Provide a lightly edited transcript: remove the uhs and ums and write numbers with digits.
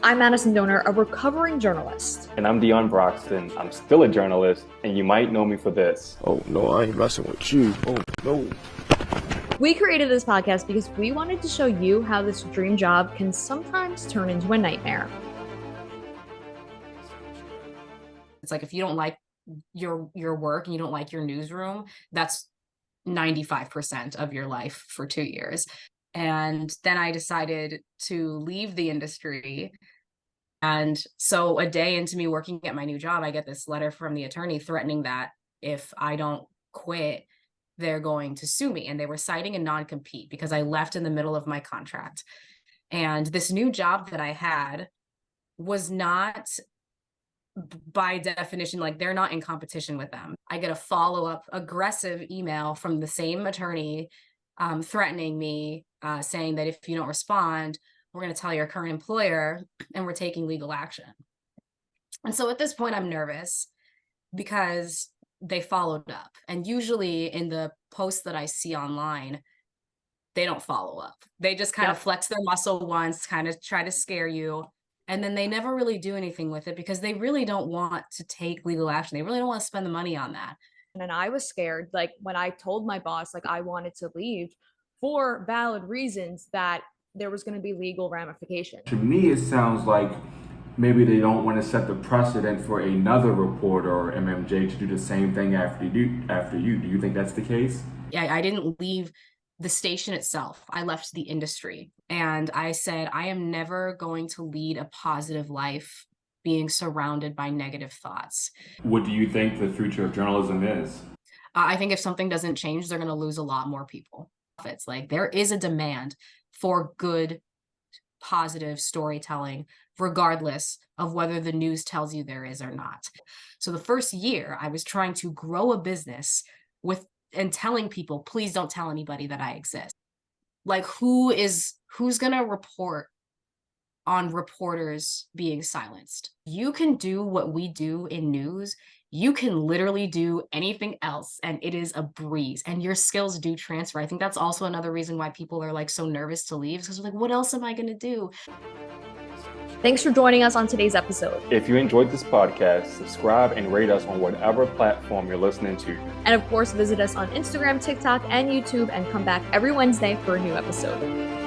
I'm Madison Donor, a recovering journalist. And I'm Dion Broxton. I'm still a journalist, and you might know me for this. Oh, no, I ain't messing with you. Oh, no. We created this podcast because we wanted to show you how this dream job can sometimes turn into a nightmare. It's like if you don't like your work and you don't like your newsroom, that's 95% of your life for 2 years. And then I decided to leave the industry. And so a day into me working at my new job, I get this letter from the attorney threatening that if I don't quit, they're going to sue me. And they were citing a non-compete because I left in the middle of my contract. And this new job that I had was not, by definition, like they're not in competition with them. I get a follow-up aggressive email from the same attorney threatening me, saying that if you don't respond, we're going to tell your current employer and we're taking legal action. And so at this point, I'm nervous because they followed up. And usually in the posts that I see online, they don't follow up. They just kind of flex their muscle once, kind of try to scare you. And then they never really do anything with it because they really don't want to take legal action. They really don't want to spend the money on that. And I was scared, like when I told my boss, like I wanted to leave for valid reasons, that there was going to be legal ramifications. To me, it sounds like maybe they don't want to set the precedent for another reporter or MMJ to do the same thing after you. Do you think that's the case? Yeah, I didn't leave the station itself. I left the industry. And I said, I am never going to lead a positive life being surrounded by negative thoughts. What do you think the future of journalism is? I think if something doesn't change, they're going to lose a lot more people. It's like there is a demand for good, positive storytelling, regardless of whether the news tells you there is or not. So the first year, I was trying to grow a business and telling people, please don't tell anybody that I exist. Like who's going to report on reporters being silenced? You can do what we do in news. You can literally do anything else and it is a breeze, and your skills do transfer. I think that's also another reason why people are like so nervous to leave, because they're like, what else am I going to do? Thanks for joining us on today's episode. If you enjoyed this podcast, subscribe and rate us on whatever platform you're listening to. And of course, visit us on Instagram, TikTok, and YouTube, and come back every Wednesday for a new episode.